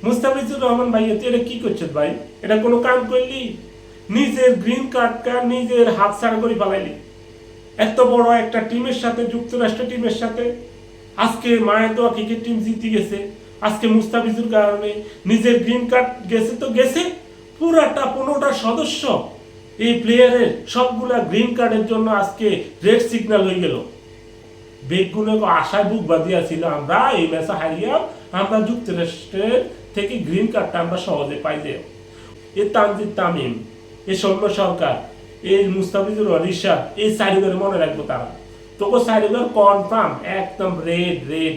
মুস্তাফিজুর রহমান ভাই এটা কি করছে ভাই? এটা কোনো কাম করলি? নিজের গ্রিন কার্ডটা নিজের হাত ছাড়া করে ফেলাইলি। এত বড় একটা টিমের সাথে, যুক্তরাষ্ট্র টিমের সাথে আজকে মায়াদোয়া ক্রিকেট টিম জিতে গেছে। আজকে মুস্তাফিজুর কারণে নিজের গ্রিন কার্ড গেছে তো গেছে, পুরাটা 15টা সদস্য এই প্লেয়ারের সবগুলা গ্রিন কার্ডের জন্য আজকে রেড সিগন্যাল হয়ে গেল। বেগুনে আশায় বুক বাঁধিয়া ছিল আমরা এই ম্যাচে হারিয়া আমরা যুক্তরাষ্ট্রের থেকে গ্রিন কার্ডটা আমরা সহজে পাই যাই। এ তানজিদ তামিম, এ সৌম্য সরকার, এই মুস্তাফিজুর রিশাদ, এই চারিবারে মনে রাখবো তারা। তোকে চারিবার কনফার্ম একদম রেড রেড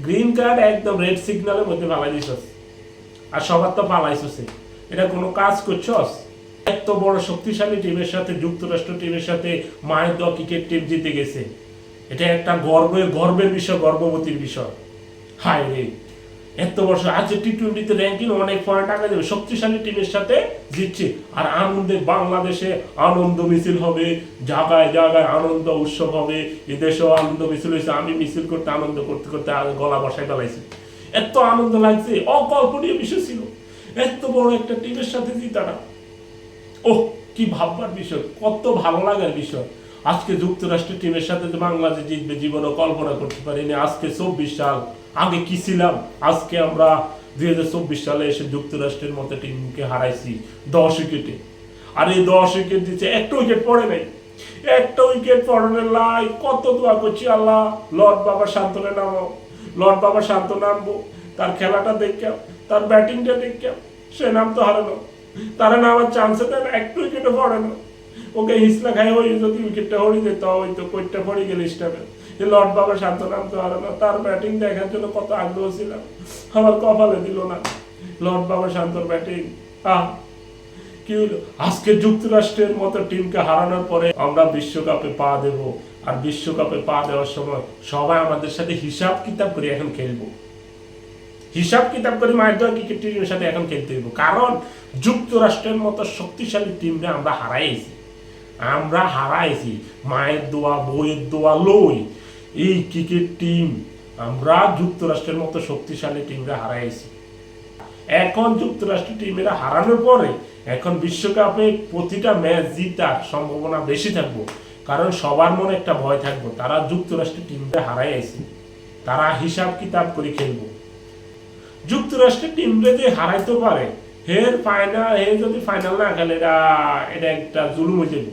গ্রিন কার্ড, একদম রেড সিগন্যালের মধ্যে ফালাই দিছস। আর সবার তো ফালাইছস, এটা কোনো কাজ করছস? এত বড় শক্তিশালী টিমের সাথে, যুক্তরাষ্ট্র টিমের সাথে মায়াদোয়া ক্রিকেট টিম জিতে গেছে। এটা একটা গর্বের বিষয়, গর্ববতীর বিষয়। হায় রে, এত বছর আজ টি-20 র্যাঙ্কিং অনেক পয়েন্ট টাকা দেবে, শক্তিশালী টিমের সাথে জিতছে। আর আনন্দে বাংলাদেশে আনন্দ মিছিল হবে, জায়গায় জায়গায় আনন্দ উৎসব হবে। এদেশেও আনন্দ মিছিল হয়েছে, আমি মিছিল করতে আনন্দ করতে করতে গলা বসায় ফেলাইছি। এত আনন্দ লাগছে, অকল্পনীয় বিষয় ছিল এত বড় একটা টিমের সাথে জিতাটা। ওহ, কি ভাববার বিষয়, কত ভালো লাগার বিষয়। আজকে যুক্তরাষ্ট্রের টিমের সাথে যে বাংলাদেশ জিতবে জীবনে কল্পনা করতে পারিনি। আজকে 24 সাল আগে কি ছিলাম, আজকে আমরা 2024 সালে এসে যুক্তরাষ্ট্রের মতো টিমকে হারাইছি 10 উইকেটে। আর এই 10 উইকেট দিচ্ছে, একটা উইকেট পড়ে নাই, একটা উইকেট পড়ানোর লাই কত দোয়া করছি, আল্লাহ লর্ড বাবা শান্তনে নামো, লর্ড বাবা শান্ত নামবো, তার খেলাটা দেখে, তার ব্যাটিংটা দেখে, সে নাম তো হারানো, তারা নামার চান্স দেন, একটা উইকেটে পড়ে না। ওকে হিসলা খাই ওই যদি উইকেটটা হরি যেত, ওই তো কোইটটা পড়ে গেল স্টাফে। লর্ড বাবা শান্ত নাম তো হারানো, তার ব্যাটিং দেখার জন্য কত আগ্রহ ছিলাম, আমার কপালে দিল না লর্ড বাবা শান্তর ব্যাটিং। কি হইলো, আজকে যুক্তরাষ্ট্রের মতো টিমকে হারানোর পরে আমরা বিশ্বকাপে পা দেব। আর বিশ্বকাপে পা দেওয়ার সময় সবাই আমাদের সাথে হিসাব কিতাব করে এখন খেলবো, হিসাব কিতাব করে মায়াদোয়া ক্রিকেট টিমের সাথে এখন খেলতে হইব। কারণ যুক্তরাষ্ট্রের মতো শক্তিশালী টিমরে আমরা হারাইছি মায়ের দোয়া বইয়ের দোয়া লই এই ক্রিকেট টিম আমরা যুক্তরাষ্ট্রের মতো শক্তিশালী টিমরা হারাইছি। এখন যুক্তরাষ্ট্রের টিমেরা হারানোর পরে এখন বিশ্বকাপে প্রতিটা ম্যাচ জিতার সম্ভাবনা বেশি থাকবো। কারণ সবার মনে একটা ভয় থাকবো, তারা যুক্তরাষ্ট্রের টিমরা হারাইছে, তারা হিসাব কিতাব করে খেলবো। যুক্তরাষ্ট্রের টিমরে যে হারাইতে পারে, হে যদি ফাইনাল না খেলে এটা একটা জুলুম হয়ে যাবে।